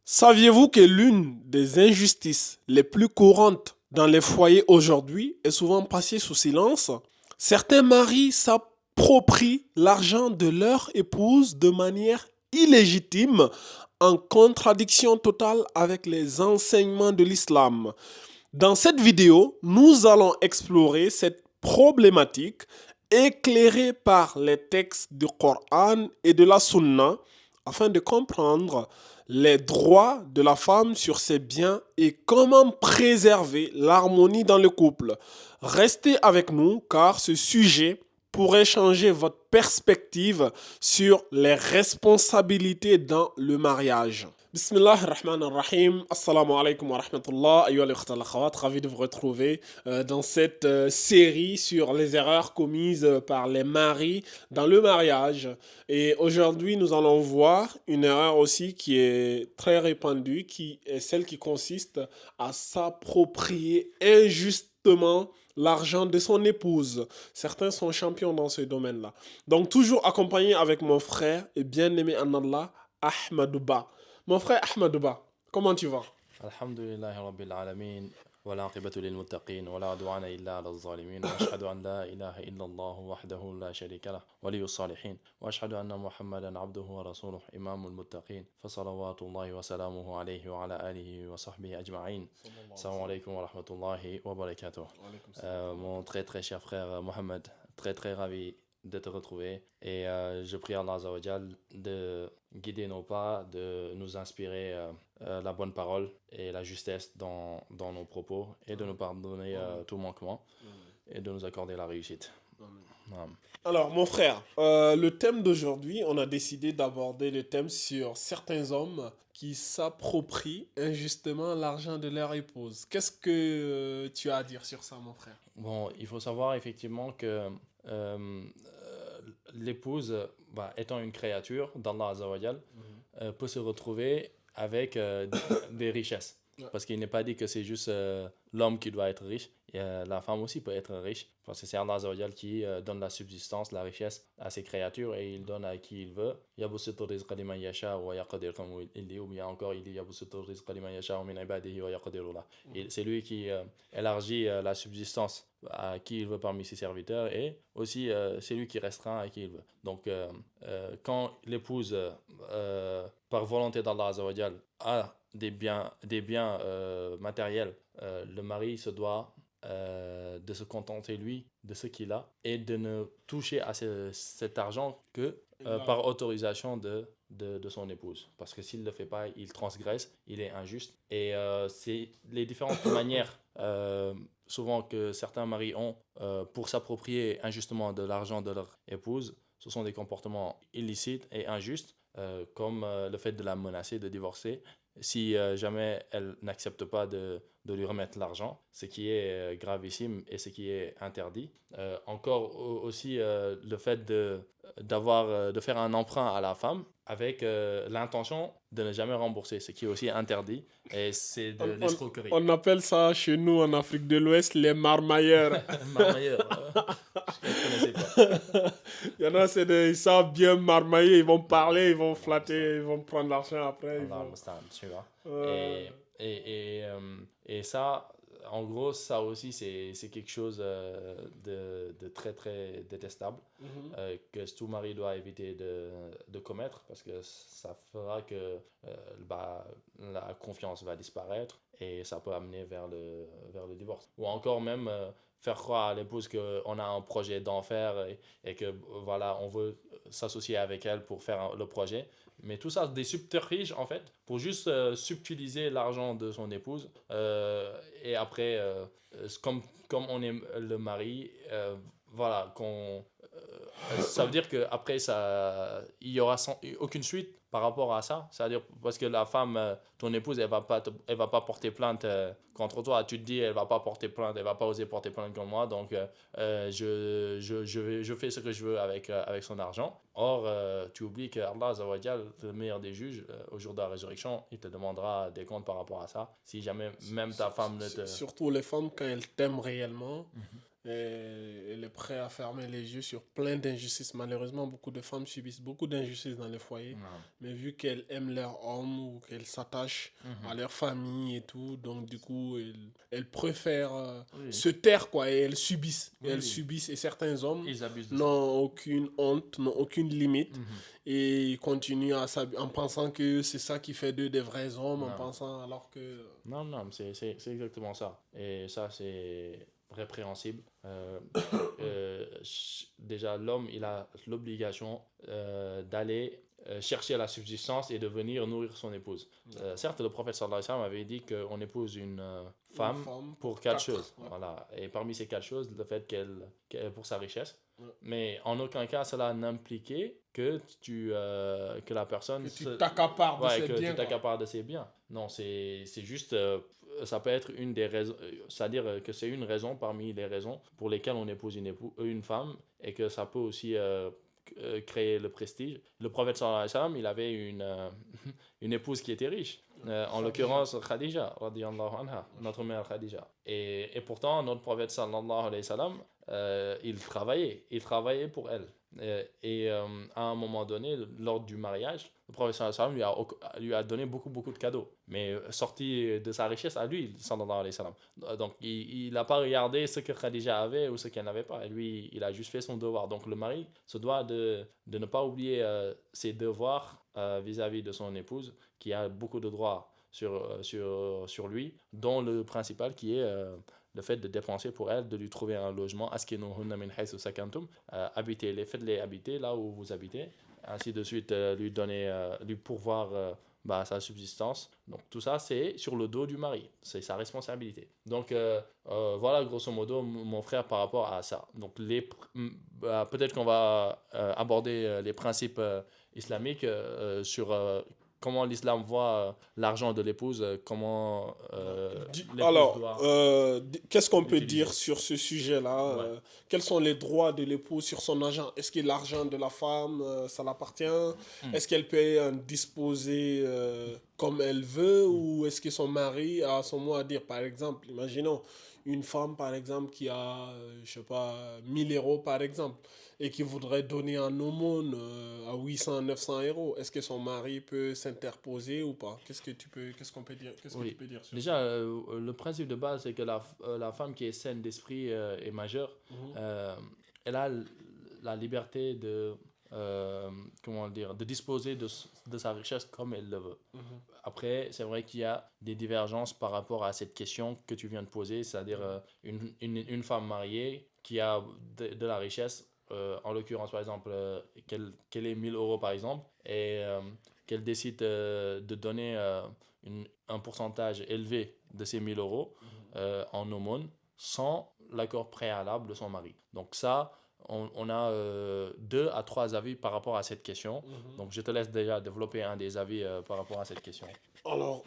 Saviez-vous que l'une des injustices les plus courantes dans les foyers aujourd'hui est souvent passée sous silence? Certains maris s'approprient l'argent de leur épouse de manière illégitime, en contradiction totale avec les enseignements de l'islam. Dans cette vidéo, nous allons explorer cette problématique éclairée par les textes du Coran et de la Sunna afin de comprendre les droits de la femme sur ses biens et comment préserver l'harmonie dans le couple. Restez avec nous car ce sujet pourrait changer votre perspective sur les responsabilités dans le mariage. Bismillah ar-Rahman ar-Rahim. Assalamu alaikum wa rahmatullah. Ayyuha al-ikhwa al-akhawat, ravi de vous retrouver dans cette série sur les erreurs commises par les maris dans le mariage. Et aujourd'hui, nous allons voir une erreur aussi qui est très répandue, qui est celle qui consiste à s'approprier injustement l'argent de son épouse. Certains sont champions dans ce domaine-là. Donc, toujours accompagné avec mon frère et bien-aimé en Allah, Ahmadouba. Mon frère Ahmadouba, comment tu vas? الحمد لله رب العالمين والعاقبة للمتقين ولا عدوان إلا على الظالمين وأشهد أن لا إله إلا الله وحده لا شريك له ولي الصالحين وأشهد أن محمدا عبده ورسوله إمام المتقين فصلوات الله وسلامه عليه وعلى آله وصحبه أجمعين. السلام عليكم ورحمة الله وبركاته. Mon très très cher frère Mohamed, très très ravi de te retrouver et je prie Allah Azza wa Jal de guider nos pas, de nous inspirer la bonne parole et la justesse dans nos propos et de nous pardonner tout manquement et de nous accorder la réussite. Amen. Alors, mon frère, le thème d'aujourd'hui, on a décidé d'aborder le thème sur certains hommes qui s'approprient injustement l'argent de leur épouse. Qu'est-ce que tu as à dire sur ça, mon frère? Bon, il faut savoir effectivement que euh, l'épouse, étant une créature d'Allah Azza wa Jal, peut se retrouver avec des richesses. Ouais. Parce qu'il n'est pas dit que c'est juste l'homme qui doit être riche. Et, la femme aussi peut être riche. Parce que c'est Allah Azza wa Jal qui donne la subsistance, la richesse à ses créatures et il donne à qui il veut. Yabsutu rizqa liman yasha wa yaqdir, comme il dit, ou bien encore il dit Yabsutu rizqa liman yasha min ibadihi wa yaqdiru lah. Et c'est lui qui élargit la subsistance à qui il veut parmi ses serviteurs et aussi c'est lui qui restreint à qui il veut. Donc quand l'épouse par volonté d'Allah Azza wa Jal a des biens matériels, le mari se doit de se contenter lui de ce qu'il a et de ne toucher à cet argent que par autorisation de son épouse. Parce que s'il ne le fait pas, il transgresse, il est injuste. Et c'est les différentes manières souvent que certains maris ont pour s'approprier injustement de l'argent de leur épouse. Ce sont des comportements illicites et injustes, comme le fait de la menacer de divorcer si jamais elle n'accepte pas de lui remettre l'argent, ce qui est gravissime et ce qui est interdit. Encore aussi le fait de faire un emprunt à la femme avec l'intention de ne jamais rembourser, ce qui est aussi interdit et c'est de l'escroquerie. On appelle ça chez nous en Afrique de l'Ouest les marmailleurs. Marmailleur, je ne connaissais pas. Il y en a, ils savent bien marmailler, ils vont parler, ils vont flatter, ils vont prendre l'argent après. Allah al-Mustan, tu vois. Euh, Et ça, en gros, ça aussi, c'est quelque chose de très, très détestable que tout mari doit éviter de commettre parce que ça fera que la confiance va disparaître et ça peut amener vers le divorce. Ou encore même faire croire à l'épouse qu'on a un projet d'enfer et que voilà, on veut s'associer avec elle pour faire le projet. Mais tout ça, des subterfuges en fait, pour juste subtiliser l'argent de son épouse. Et après, comme on est le mari, voilà, ça veut dire qu'après, il n'y aura aucune suite par rapport à ça. C'est-à-dire parce que la femme, ton épouse, elle va pas porter plainte contre toi. Tu te dis, elle va pas porter plainte, elle va pas oser porter plainte contre moi. Donc, je fais ce que je veux avec son argent. Or, tu oublies que Allah Azza wa Jal, le meilleur des juges, au jour de la résurrection, il te demandera des comptes par rapport à ça. Si jamais même ta femme ne te... Surtout les femmes, quand elles t'aiment réellement, elle est prête à fermer les yeux sur plein d'injustices. Malheureusement, beaucoup de femmes subissent beaucoup d'injustices dans les foyers, Non. mais vu qu'elles aiment leur homme ou qu'elles s'attachent à Mhm. leur famille et tout, donc du coup, elles préfèrent Oui, se taire, quoi, et elles subissent. Et oui, elles oui. subissent, et certains hommes Ils abusent de ça. n'ont aucune honte, n'ont aucune limite, Mhm. et continuent en pensant que c'est ça qui fait d'eux des vrais hommes, en Non. pensant alors que... Non, non, c'est exactement ça. Et ça, c'est répréhensible. Déjà, l'homme, il a l'obligation d'aller chercher la subsistance et de venir nourrir son épouse. Certes, le prophète sallallahu alayhi wa sallam avait dit qu'on épouse une Une femme femme pour quatre quatre, choses. ouais. Voilà. Et parmi ces quatre choses, le fait pour sa richesse. Ouais. Mais en aucun cas, cela n'impliquait que la personne Que tu t'accapares de ouais, ses que biens, tu quoi. t'accapares de ses biens. Non, c'est juste, ça peut être une des raisons, c'est-à-dire que c'est une raison parmi les raisons pour lesquelles on épouse une femme et que ça peut aussi créer le prestige. Le prophète sallallahu alayhi wa sallam, il avait une épouse qui était riche. En Khadija. l'occurrence, Khadija, radiyallahu anha, notre mère Khadija. Et pourtant, notre prophète sallallahu alayhi wa sallam, il travaillait pour elle. À un moment donné, lors du mariage, le prophète sallallahu alayhi wa sallam lui a donné beaucoup de cadeaux, mais sorti de sa richesse à lui, sallallahu alayhi wa sallam. Donc, il n'a pas regardé ce que Khadija avait ou ce qu'elle n'avait pas. Et lui, il a juste fait son devoir. Donc, le mari se doit de ne pas oublier ses devoirs vis-à-vis de son épouse, qui a beaucoup de droits sur lui, dont le principal qui est le fait de dépenser pour elle, de lui trouver un logement, askinuhunna min haythu sakantum, faites-les habiter là où vous habitez, ainsi de suite, lui pourvoir sa subsistance. Donc tout ça, c'est sur le dos du mari, c'est sa responsabilité. Donc voilà, grosso modo, mon frère, par rapport à ça. Donc peut-être qu'on va aborder les principes islamiques sur comment l'islam voit l'argent de l'épouse, comment l'épouse Alors, doit qu'est-ce qu'on peut l'utiliser. dire sur ce sujet-là? Ouais. Quels sont les droits de l'époux sur son argent? Est-ce que l'argent de la femme, ça l'appartient? Est-ce qu'elle peut en disposer comme elle veut? Ou est-ce que son mari a son mot à dire? Par exemple, imaginons une femme, par exemple, qui a, je sais pas, 1000 € par exemple, et qui voudrait donner en aumône à 800, 900 euros. Est-ce que son mari peut s'interposer ou pas? Qu'est-ce qu'on peut dire, qu'est-ce que tu Oui. peux dire sur ça? Déjà, le principe de base, c'est que la femme qui est saine d'esprit et majeure, Mhm. elle a la liberté comment dire, de disposer de sa richesse comme elle le veut. Mhm. Après, c'est vrai qu'il y a des divergences par rapport à cette question que tu viens de poser, c'est-à-dire une femme mariée qui a de la richesse, en l'occurrence par exemple, qu'elle ait 1000 € par exemple, et qu'elle décide de donner un pourcentage élevé de ces 1000 € en aumône sans l'accord préalable de son mari. Donc ça, on a 2 à 3 avis par rapport à cette question. Donc je te laisse déjà développer un des avis par rapport à cette question. Alors,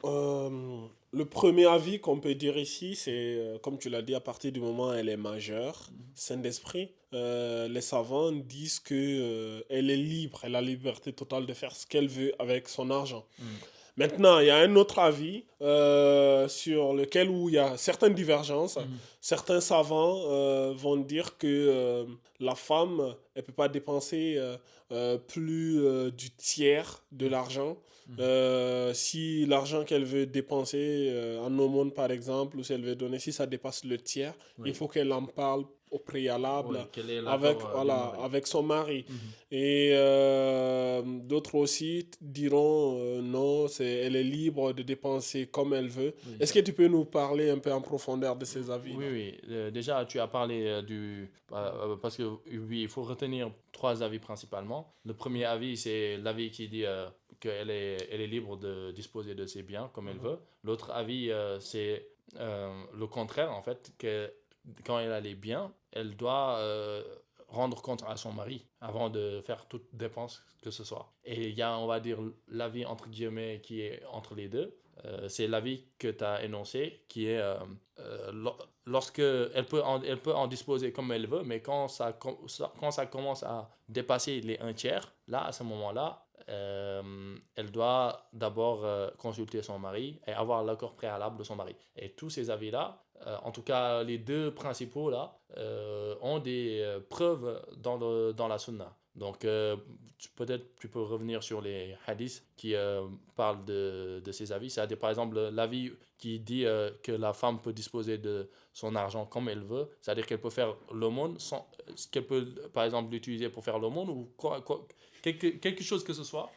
le premier avis qu'on peut dire ici, c'est, comme tu l'as dit, à partir du moment où elle est majeure, saine d'esprit, les savants disent que elle est libre, elle a la liberté totale de faire ce qu'elle veut avec son argent. Maintenant, il y a un autre avis sur lequel où il y a certaines divergences. Certains savants vont dire que la femme, elle peut pas dépenser plus du tiers de l'argent. Si l'argent qu'elle veut dépenser en aumône, par exemple, ou si elle veut donner, si ça dépasse le tiers, Oui. il faut qu'elle en parle au préalable Oui, quel est avec, l'accord du voilà, mari. avec son mari. Mhm. Et d'autres aussi diront non, elle est libre de dépenser comme elle veut. Oui. Est-ce que tu peux nous parler un peu en profondeur de ces avis? Oui, oui. Déjà, tu as parlé parce que oui, il faut retenir 3 avis principalement. Le premier avis, c'est l'avis qui dit qu'elle est libre de disposer de ses biens comme elle veut. L'autre avis, c'est le contraire, en fait, que quand elle a les biens, elle doit rendre compte à son mari avant de faire toute dépense que ce soit. Et il y a, on va dire, l'avis entre guillemets qui est entre les deux. C'est l'avis que tu as énoncé qui est lorsque elle peut en disposer comme elle veut, mais quand ça commence à dépasser les 1 tiers, là, à ce moment-là, elle doit d'abord consulter son mari et avoir l'accord préalable de son mari. Et tous ces avis-là, en tout cas les deux principaux là, ont des preuves dans la sunna. Donc peut-être tu peux revenir sur les hadiths qui parlent de ces avis. C'est-à-dire par exemple l'avis qui dit que la femme peut disposer de son argent comme elle veut, c'est-à-dire qu'elle peut faire l'aumône sans, qu'elle peut par exemple l'utiliser pour faire l'aumône ou quelque chose que ce soit,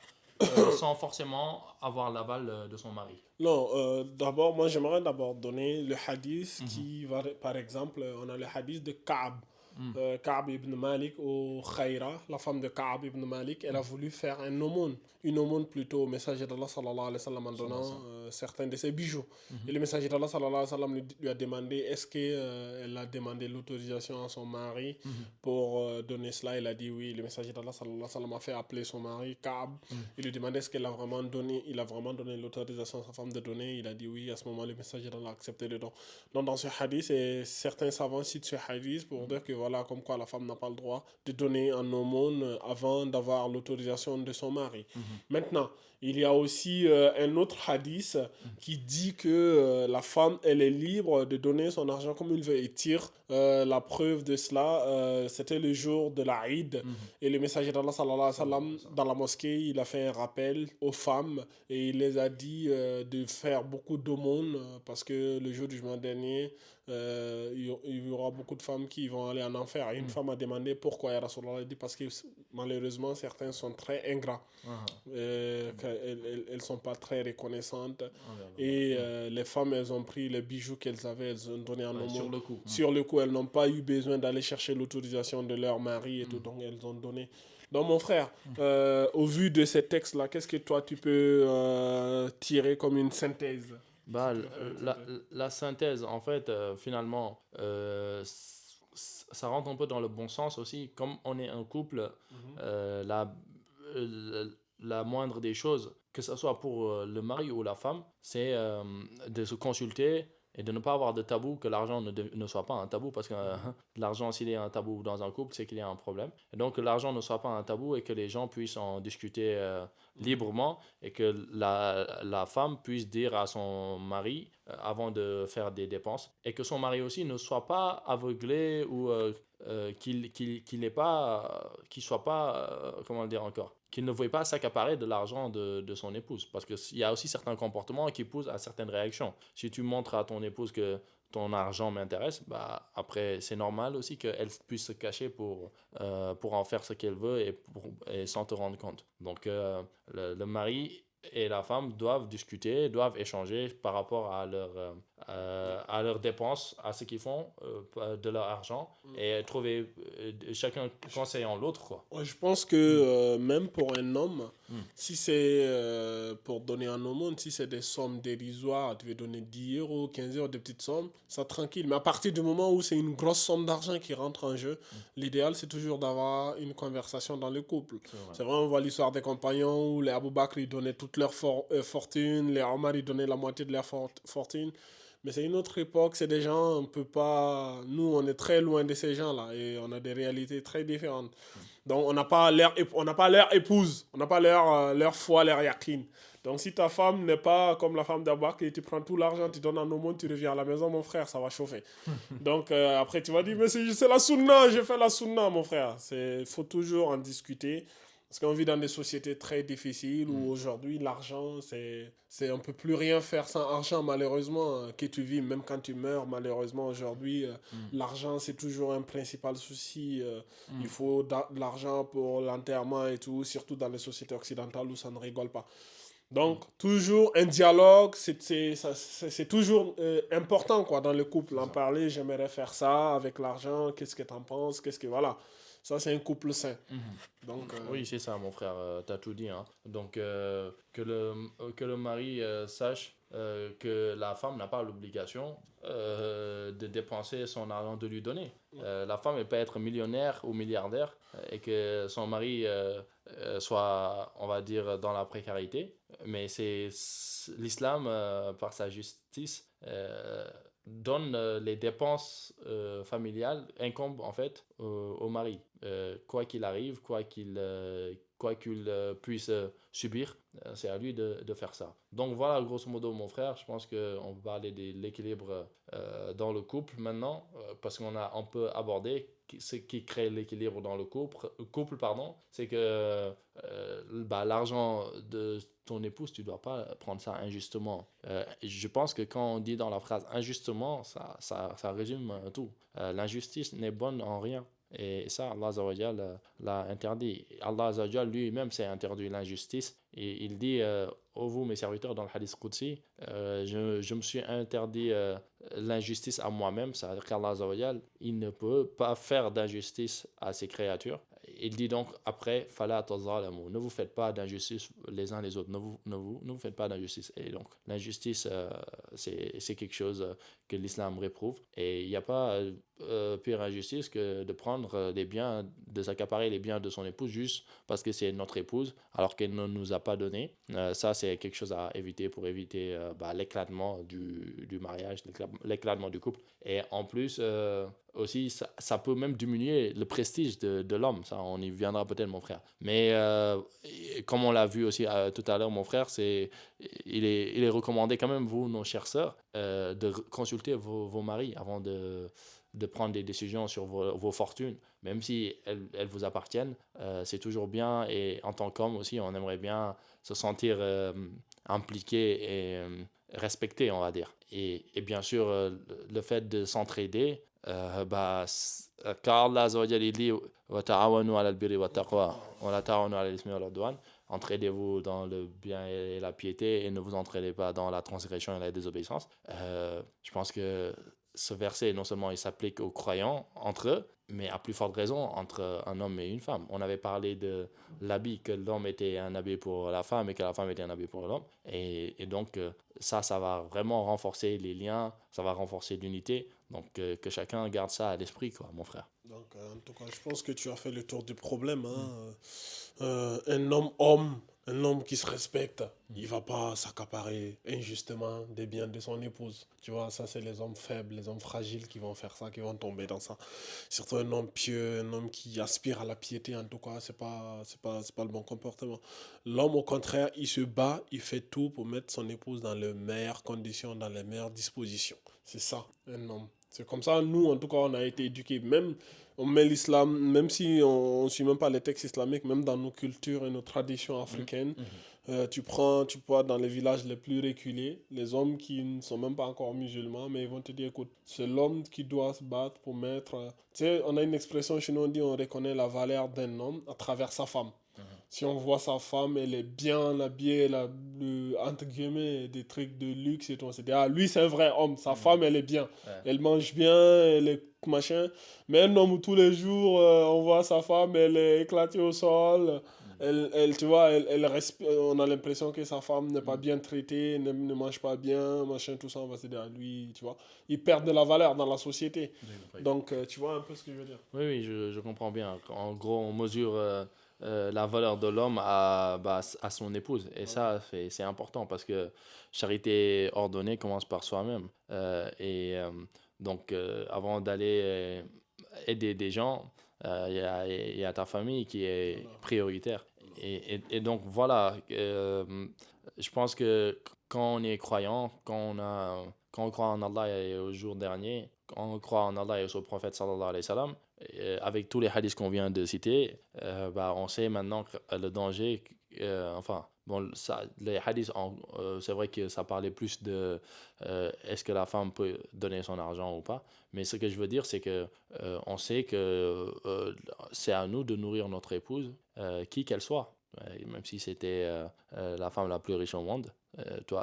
sans forcément avoir l'aval de son mari. Non, d'abord, moi j'aimerais d'abord donner le hadith Mhm. qui va, par exemple, on a le hadith de Ka'b. Mhm. Ka'b ibn Malik au Khaira, la femme de Ka'b ibn Malik, elle a Mhm. voulu faire un aumône, une aumône plutôt au messager d'Allah sallallahu alayhi wa sallam en Sans la donnant sang. certains de ses bijoux. Et Mhm. le messager d'Allah sallallahu alayhi wa sallam lui a demandé est-ce qu'elle a demandé l'autorisation à son mari Mhm. pour donner cela. Il a dit oui. Le messager d'Allah sallallahu alayhi wa sallam a fait appeler son mari Ka'b. Mhm. Il lui demandait est-ce qu'elle a vraiment donné, il a vraiment donné l'autorisation à sa femme de donner. Il a dit oui. À ce moment, le messager d'Allah a accepté le don. Donc dans ce hadith, et certains savants citent ce hadith pour dire que voilà, comme quoi la femme n'a pas le droit de donner en aumône avant d'avoir l'autorisation de son mari. Mhm. Maintenant, il y a aussi un autre hadith qui dit que la femme, elle est libre de donner son argent comme il veut et tire. La preuve de cela, c'était le jour de la Eid. Mhm. Et le messager d'Allah, sallallahu alayhi wa Sallallahu alayhi sallam, wa sallam. dans la mosquée, il a fait un rappel aux femmes et il les a dit de faire beaucoup d'aumônes parce que le jour du jugement dernier, il y aura beaucoup de femmes qui vont aller en enfer. Et une Mhm. femme a demandé pourquoi. Et Rasulallah a dit parce que malheureusement, certains sont très ingrats. Ah, Elles ne sont pas très reconnaissantes. envers le mari. Et les femmes, elles ont pris les bijoux qu'elles avaient, elles ont donné en Ouais, sur aumône. le coup. Sur le coup, elles n'ont pas eu besoin d'aller chercher l'autorisation de leur mari et tout, Mhm. donc elles ont donné. Donc mon frère, Mhm. au vu de ces textes-là, qu'est-ce que toi tu peux tirer comme une synthèse? Bah, Tu peux faire une la, synthèse. la synthèse, en fait, finalement, ça rentre un peu dans le bon sens aussi. Comme on est un couple, Mhm. la moindre des choses, que ce soit pour le mari ou la femme, c'est de se consulter et de ne pas avoir de tabou, que l'argent ne soit pas un tabou, parce que Mhm. l'argent, s'il est un tabou dans un couple, c'est qu'il y a un problème. Et donc, que l'argent ne soit pas un tabou et que les gens puissent en discuter Mhm. librement et que la femme puisse dire à son mari avant de faire des dépenses et que son mari aussi ne soit pas aveuglé ou qu'il n'ait pas, qu'il soit pas, comment le dire encore, qu'il ne veuille pas s'accaparer de l'argent de son épouse. Parce qu'il y a aussi certains comportements qui poussent à certaines réactions. Si tu montres à ton épouse que ton argent m'intéresse, bah après c'est normal aussi qu'elle puisse se cacher pour en faire ce qu'elle veut et sans te rendre compte. Donc le mari et la femme doivent discuter, doivent échanger par rapport à leurs dépenses, à ce qu'ils font de leur argent et trouver chacun conseillant l'autre quoi. Ouais, je pense que Mm. même pour un homme, Mm. si c'est pour donner un aumône, si c'est des sommes dérisoires, tu veux donner 10 euros, 15 euros, des petites sommes, ça tranquille. Mais à partir du moment où c'est une grosse somme d'argent qui rentre en jeu, Mm. l'idéal c'est toujours d'avoir une conversation dans le couple. C'est vrai. C'est vrai, on voit l'histoire des compagnons où les Abou Bakr ils donnaient toute leur fortune, les Omar ils donnaient la moitié de leur fortune. Mais c'est une autre époque, c'est des gens, on peut pas. Nous, on est très loin de ces gens-là et on a des réalités très différentes. Mm. Donc, on n'a pas leur épouse, on n'a pas leur foi, leur yakin. Donc, si ta femme n'est pas comme la femme d'Abak et tu prends tout l'argent, tu donnes un aumône, tu reviens à la maison, mon frère, ça va chauffer. Donc, après, tu vas dire, mais c'est la sunna, j'ai fait la sunna, mon frère. Il faut toujours en discuter. Parce qu'on vit dans des sociétés très difficiles où Mm. aujourd'hui l'argent, on peut plus rien faire sans argent malheureusement. Que tu vis, même quand tu meurs, malheureusement aujourd'hui, Mm. l'argent c'est toujours un principal souci. Il Mm. faut de l'argent pour l'enterrement et tout, surtout dans les sociétés occidentales où ça ne rigole pas. Mm. Donc, toujours un dialogue, c'est toujours important quoi, dans le couple. C'est En ça. parler, j'aimerais faire ça avec l'argent, qu'est-ce que tu en penses, qu'est-ce que. Voilà. Ça, c'est un couple sain. Mhm. Donc, Oui, c'est ça, mon frère, t'as tout dit, hein. Donc, que le mari sache que la femme n'a pas l'obligation de dépenser son argent, de lui donner. La femme, elle peut être millionnaire ou milliardaire et que son mari soit, on va dire, dans la précarité. Mais l'islam, par sa justice, donne les dépenses familiales incombent en fait au mari. Quoi qu'il arrive, quoi qu'il puisse subir, c'est à lui de faire ça. Donc voilà, grosso modo, mon frère, je pense qu'on peut parler de l'équilibre dans le couple maintenant, parce on peut aborder ce qui crée l'équilibre dans le couple pardon, c'est que l'argent de ton épouse, tu dois pas prendre ça injustement. Je pense que quand on dit dans la phrase injustement, ça résume tout. L'injustice n'est bonne en rien. Et ça, Allah Azza wa Jal, l'a interdit. Allah Azza wa Jal lui-même s'est interdit l'injustice. Et il dit, ô vous mes serviteurs, dans le hadith Qudsi, je me suis interdit l'injustice à moi-même. C'est-à-dire qu'Allah Azza wa Jal, il ne peut pas faire d'injustice à ses créatures. Il dit donc après, Fala tazalamu, ne vous faites pas d'injustice les uns les autres, ne vous faites pas d'injustice. Et donc, l'injustice, c'est quelque chose que l'islam réprouve. Et il n'y a pas pire injustice que de prendre les biens, de s'accaparer les biens de son épouse juste parce que c'est notre épouse, alors qu'elle ne nous a pas donné. Ça, c'est quelque chose à éviter pour éviter l'éclatement du mariage, l'éclatement du couple. Et en plus, aussi, ça peut même diminuer le prestige de l'homme. Ça, on y viendra peut-être, mon frère. Mais comme on l'a vu aussi tout à l'heure, mon frère, il est recommandé quand même, vous, nos chères sœurs, de consulter vos maris avant de prendre des décisions sur vos fortunes, même si elles vous appartiennent. C'est toujours bien, et en tant qu'homme aussi, on aimerait bien se sentir impliqué et respecté, on va dire. Et bien sûr, le fait de s'entraider, car Allah Azza wa Jalla, il dit wa ta'awanu 'ala al-birri wa taqwa wa la ta'awanu 'ala al-ithmi wal 'udwan. Entraidez-vous dans le bien et la piété et ne vous entraidez pas dans la transgression et la désobéissance. Je pense que ce verset, non seulement il s'applique aux croyants entre eux, mais à plus forte raison entre un homme et une femme. On avait parlé de l'habit, que l'homme était un habit pour la femme et que la femme était un habit pour l'homme. Et donc, ça va vraiment renforcer les liens, ça va renforcer l'unité. Donc, que chacun garde ça à l'esprit, quoi, mon frère. Donc, en tout cas, je pense que tu as fait le tour du problème, hein. Un homme qui se respecte, il va pas s'accaparer injustement des biens de son épouse. Tu vois, ça, c'est les hommes faibles, les hommes fragiles qui vont faire ça, qui vont tomber dans ça. Surtout un homme pieux, un homme qui aspire à la piété, en tout cas, c'est pas le bon comportement. L'homme, au contraire, il se bat, il fait tout pour mettre son épouse dans les meilleures conditions, dans les meilleures dispositions. C'est ça, un homme. C'est comme ça, nous, en tout cas, on a été éduqués. Même, on met l'islam, même si on ne suit même pas les textes islamiques, même dans nos cultures et nos traditions africaines, tu vois, dans les villages les plus reculés, les hommes qui ne sont même pas encore musulmans, mais ils vont te dire, écoute, c'est l'homme qui doit se battre pour mettre. Tu sais, on a une expression chez nous, on dit, on reconnaît la valeur d'un homme à travers sa femme. Si on voit sa femme, elle est bien habillée, elle a, entre guillemets, des trucs de luxe et tout, on se dit, ah, lui, c'est un vrai homme. Sa femme, elle est bien. Ouais. Elle mange bien, elle est machin. Mais un homme où tous les jours, on voit sa femme, elle est éclatée au sol. Tu vois, on a l'impression que sa femme n'est pas bien traitée, ne mange pas bien, machin, tout ça. On va se dire, ah, lui, tu vois, il perd de la valeur dans la société. Oui, Donc, tu vois un peu ce que je veux dire. oui, je comprends bien. En gros, on mesure la valeur de l'homme à son épouse. Et ça, c'est important parce que charité ordonnée commence par soi-même. Donc, avant d'aller aider des gens, il y a ta famille qui est prioritaire. Et donc, voilà, je pense que quand on est croyant, quand on croit en Allah et au jour dernier, quand on croit en Allah et au prophète sallallahu alayhi wa sallam, avec tous les hadiths qu'on vient de citer, on sait maintenant que le danger, enfin, bon, ça, les hadiths, c'est vrai que ça parlait plus de est-ce que la femme peut donner son argent ou pas, mais ce que je veux dire, c'est que on sait que c'est à nous de nourrir notre épouse, qui qu'elle soit. Même si c'était la femme la plus riche au monde,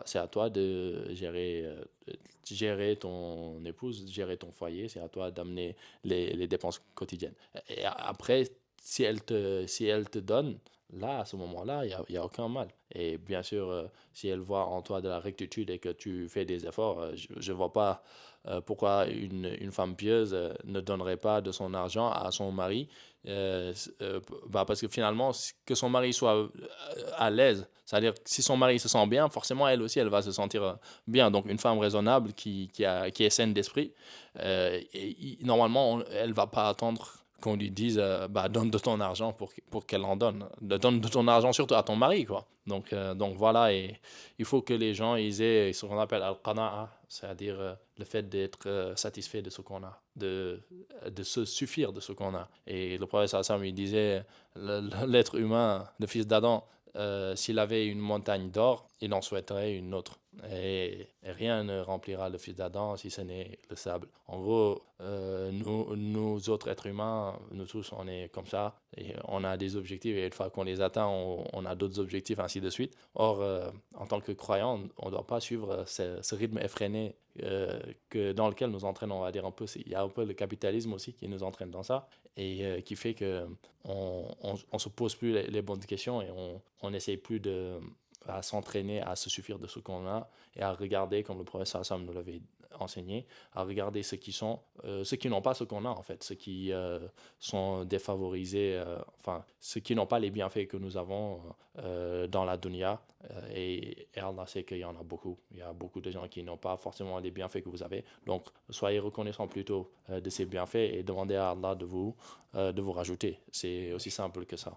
c'est à toi de gérer ton épouse, gérer ton foyer, c'est à toi d'amener les dépenses quotidiennes. Et après, si elle te donne, là, à ce moment-là, il y a aucun mal. Et bien sûr, si elle voit en toi de la rectitude et que tu fais des efforts, je ne vois pas pourquoi une femme pieuse ne donnerait pas de son argent à son mari. Parce que finalement, que son mari soit à l'aise, c'est-à-dire que si son mari se sent bien, forcément, elle aussi, elle va se sentir bien. Donc, une femme raisonnable qui est saine d'esprit, normalement, elle ne va pas attendre qu'on lui dise bah, donne de ton argent pour qu'elle en donne. Donne de ton argent surtout à ton mari, quoi. Donc voilà, et il faut que les gens ils aient ce qu'on appelle al-qana'a, c'est-à-dire le fait d'être satisfait de ce qu'on a, de se suffire de ce qu'on a. Et le prophète sallallahu alayhi wa sallam, il disait l'être humain, le fils d'Adam, s'il avait une montagne d'or, il en souhaiterait une autre. Et rien ne remplira le fils d'Adam si ce n'est le sable. En gros, nous autres êtres humains, nous tous, on est comme ça. Et on a des objectifs et une fois qu'on les atteint, on a d'autres objectifs, ainsi de suite. Or, en tant que croyant, on ne doit pas suivre ce rythme effréné dans lequel nous entraîne, on va dire un peu. Il y a un peu le capitalisme aussi qui nous entraîne dans ça et qui fait que on se pose plus les bonnes questions et on n'essaye plus à s'entraîner à se suffire de ce qu'on a et à regarder, comme le professeur Sam nous l'avait enseigné, à regarder ceux qui n'ont pas ce qu'on a en fait, ceux qui sont défavorisés, enfin ceux qui n'ont pas les bienfaits que nous avons dans la dunya, et Allah sait qu'il y en a beaucoup. Il y a beaucoup de gens qui n'ont pas forcément les bienfaits que vous avez. Donc soyez reconnaissants plutôt de ces bienfaits et demandez à Allah de vous rajouter. C'est aussi simple que ça.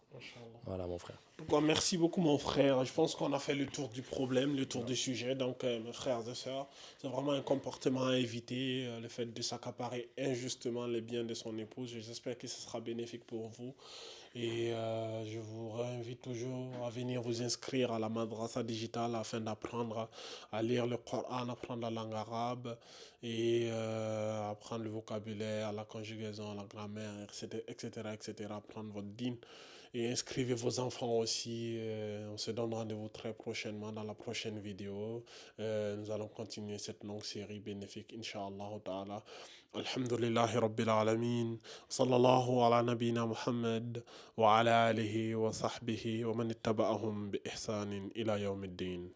Voilà mon frère. Bon, merci beaucoup mon frère. Je pense qu'on a fait le tour du problème, le tour du sujet. Donc mes frères et sœurs, c'est vraiment un comportement à éviter, le fait de s'accaparer injustement les biens de son épouse. J'espère que ce sera bénéfique pour vous. Et je vous réinvite toujours à venir vous inscrire à la madrasa digitale afin d'apprendre à lire le Coran, apprendre la langue arabe et apprendre le vocabulaire, la conjugaison, la grammaire, etc., etc., etc., apprendre votre dîne. Et inscrivez vos enfants aussi. On se donne rendez-vous très prochainement dans la prochaine vidéo. Nous allons continuer cette longue série bénéfique, Inch'Allah ta'ala. Alhamdulillahi Rabbil Alamin. Sallallahu ala nabina Muhammad wa ala alihi wa sahbihi wa man ittaba'ahum bi ihsanin ila yawmiddin.